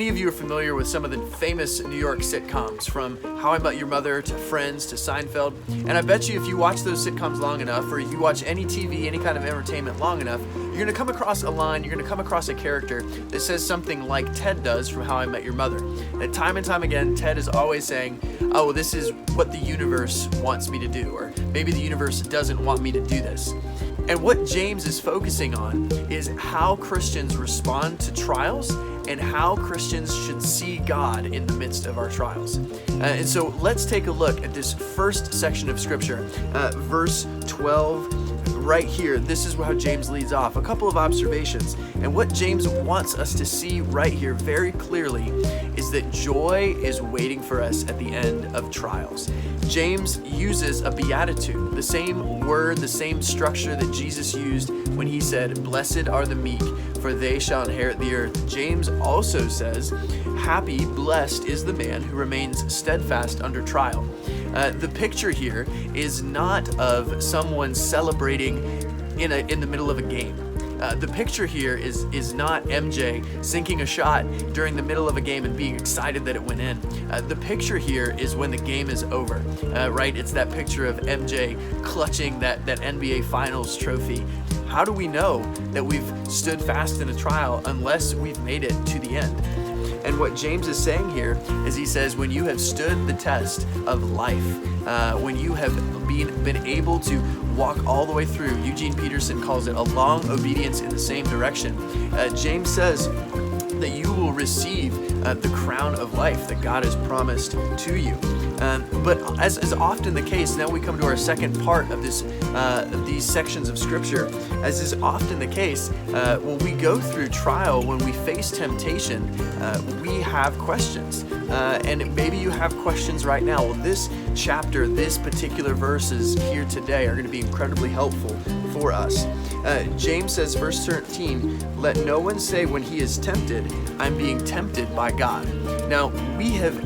Many of you are familiar with some of the famous New York sitcoms, from How I Met Your Mother to Friends to Seinfeld. And I bet you if you watch those sitcoms long enough, or if you watch any TV, any kind of entertainment long enough, you're going to come across a line, you're going to come across a character that says something like Ted does from How I Met Your Mother. And time again, Ted is always saying, oh, this is what the universe wants me to do, or maybe the universe doesn't want me to do this. And what James is focusing on is how Christians respond to trials and how Christians should see God in the midst of our trials. And so let's take a look at this first section of Scripture, verse 12. Right here, this is how James leads off. A couple of observations. And what James wants us to see right here very clearly is that joy is waiting for us at the end of trials. James uses a beatitude, the same word, the same structure that Jesus used when he said, "Blessed are the meek, for they shall inherit the earth." James also says, "Happy, blessed is the man who remains steadfast under trial." The picture here is not of someone celebrating in the middle of a game. The picture here is not MJ sinking a shot during the middle of a game and being excited that it went in. The picture here is when the game is over, right? It's that picture of MJ clutching that NBA Finals trophy. How do we know that we've stood fast in a trial unless we've made it to the end? And what James is saying here is he says, when you have stood the test of life, when you have been able to walk all the way through, Eugene Peterson calls it a long obedience in the same direction. James says that you will receive the crown of life that God has promised to you. But as is often the case, now we come to our second part of this, these sections of Scripture. As is often the case, when we go through trial, when we face temptation, we have questions. And maybe you have questions right now. Well, this chapter, this particular verses here today are going to be incredibly helpful for us. James says, verse 13, "Let no one say when he is tempted, I'm being tempted by God." Now, we have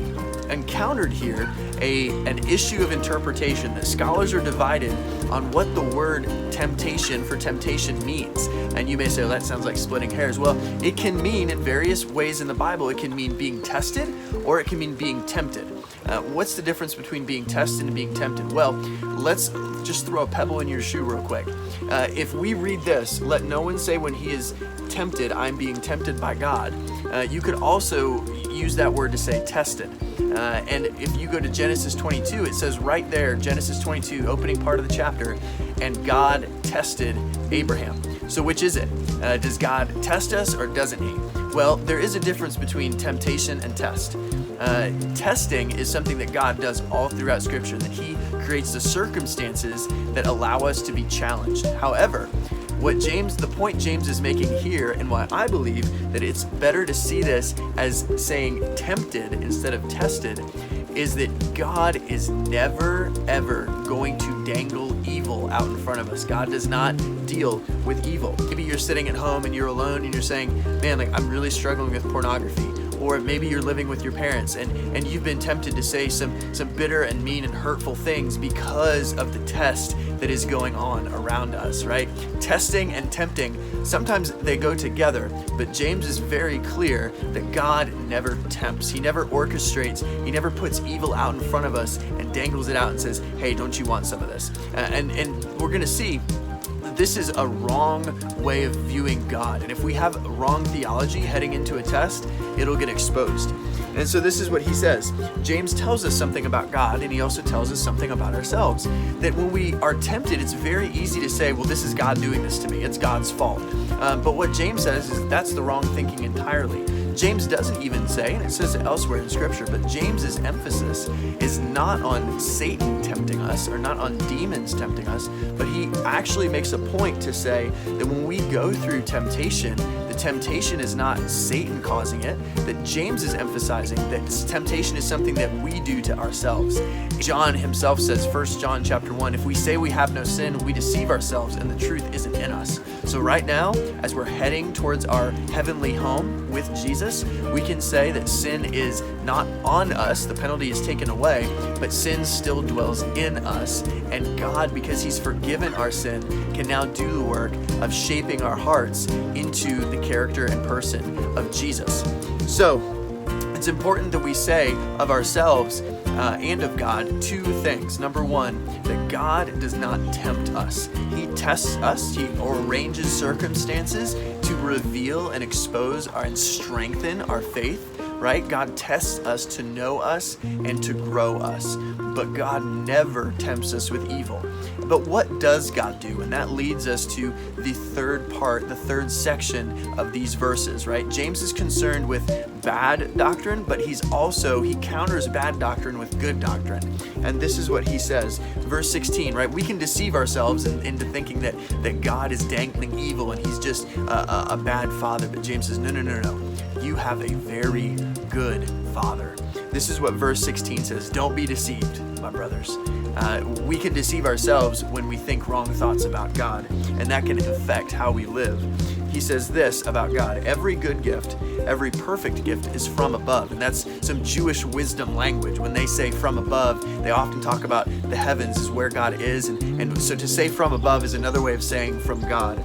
encountered here an issue of interpretation that scholars are divided on what the word temptation for temptation means. And you may say, well, that sounds like splitting hairs. Well, it can mean in various ways in the Bible. It can mean being tested, or it can mean being tempted. What's the difference between being tested and being tempted? Well, let's just throw a pebble in your shoe real quick. If we read this, "Let no one say when he is tempted, I'm being tempted by God," you could also use that word to say tested. And if you go to Genesis 22, it says right there, Genesis 22, opening part of the chapter, "And God tested Abraham." So which is it? Does God test us or doesn't he? Well, there is a difference between temptation and test. Testing is something that God does all throughout Scripture, that he creates the circumstances that allow us to be challenged. However, the point James is making here, and why I believe that it's better to see this as saying tempted instead of tested, is that God is never, ever going to dangle evil out in front of us. God does not deal with evil. Maybe you're sitting at home and you're alone and you're saying, man, I'm really struggling with pornography. Or maybe you're living with your parents and you've been tempted to say some bitter and mean and hurtful things because of the test that is going on around us, right? Testing and tempting, sometimes they go together, but James is very clear that God never tempts. He never orchestrates. He never puts evil out in front of us and dangles it out and says, hey, don't you want some of this? And we're going to see this is a wrong way of viewing God. And if we have wrong theology heading into a test, it'll get exposed. And so this is what he says. James tells us something about God, and he also tells us something about ourselves. That when we are tempted, it's very easy to say, well, this is God doing this to me. It's God's fault. But what James says is that's the wrong thinking entirely. James doesn't even say, and it says it elsewhere in Scripture, but James's emphasis is not on Satan tempting us or not on demons tempting us, but he actually makes a point to say that when we go through temptation, the temptation is not Satan causing it, that James is emphasizing that temptation is something that we do to ourselves. John himself says, 1 John chapter 1, if we say we have no sin, we deceive ourselves and the truth isn't in us. So right now, as we're heading towards our heavenly home with Jesus, we can say that sin is not on us, the penalty is taken away, but sin still dwells in us. And God, because he's forgiven our sin, can now do the work of shaping our hearts into the character and person of Jesus. So it's important that we say of ourselves and of God two things. Number one, that God does not tempt us. He tests us. He arranges circumstances to reveal and expose and strengthen our faith. Right? God tests us to know us and to grow us, but God never tempts us with evil. But what does God do? And that leads us to the third part, the third section of these verses, right? James is concerned with bad doctrine, but he counters bad doctrine with good doctrine. And this is what he says, verse 16, right? We can deceive ourselves into thinking that God is dangling evil and he's just a bad father. But James says, no. You have a very good Father. This is what verse 16 says. Don't be deceived, my brothers. We can deceive ourselves when we think wrong thoughts about God, and that can affect how we live. He says this about God: every good gift, every perfect gift is from above. And that's some Jewish wisdom language. When they say from above, they often talk about the heavens is where God is. And so to say from above is another way of saying from God.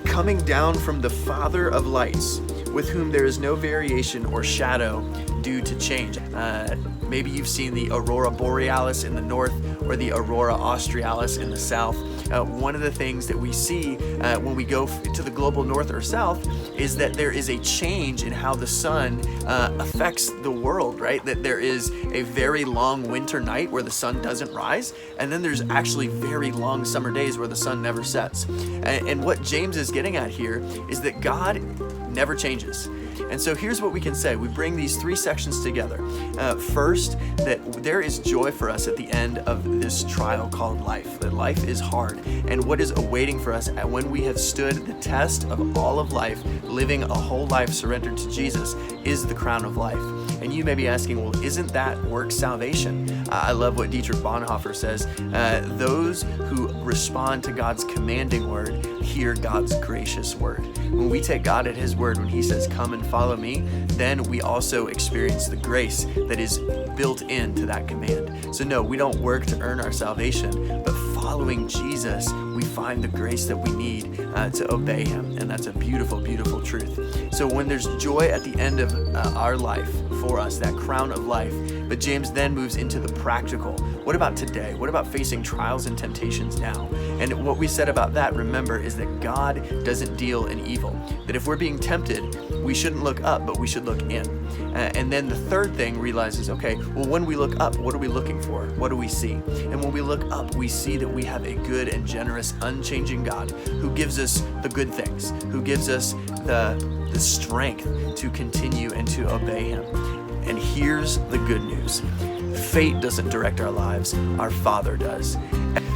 Coming down from the Father of lights, with whom there is no variation or shadow due to change. Maybe you've seen the Aurora Borealis in the north or the Aurora Australis in the south. One of the things that we see when we go to the global north or south is that there is a change in how the sun affects the world, right? That there is a very long winter night where the sun doesn't rise, and then there's actually very long summer days where the sun never sets. And what James is getting at here is that God never changes. And so here's what we can say. We bring these three sections together. First, that there is joy for us at the end of this trial called life, that life is hard. And what is awaiting for us when we have stood the test of all of life, living a whole life surrendered to Jesus, is the crown of life. And you may be asking, well, isn't that work salvation? I love what Dietrich Bonhoeffer says. Those who respond to God's commanding word hear God's gracious word. When we take God at his word, when he says, come and follow me, then we also experience the grace that is built into that command. So no, we don't work to earn our salvation, but following Jesus, we find the grace that we need to obey him. And that's a beautiful, beautiful truth. So when there's joy at the end of our life for us, that crown of life, but James then moves into the practical. What about today? What about facing trials and temptations now? And what we said about that, remember, is that God doesn't deal in evil. That if we're being tempted, we shouldn't look up, but we should look in. And then the third thing realizes, okay, well, when we look up, what are we looking for? What do we see? And when we look up, we see that we have a good and generous, unchanging God who gives us the good things, who gives us the strength to continue and to obey him. And here's the good news. Fate doesn't direct our lives, our Father does.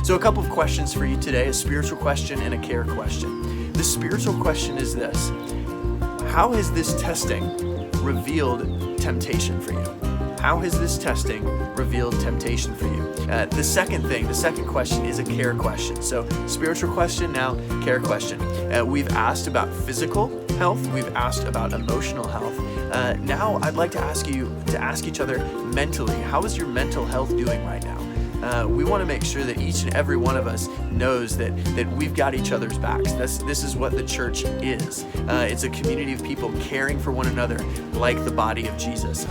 So a couple of questions for you today, a spiritual question and a care question. The spiritual question is this: how has this testing revealed temptation for you? How has this testing revealed temptation for you? The second question is a care question. So spiritual question, now care question. We've asked about physical health. We've asked about emotional health. Now I'd like to ask you to ask each other mentally, how is your mental health doing right now? We want to make sure that each and every one of us knows that we've got each other's backs. This is what the church is. It's a community of people caring for one another like the body of Jesus.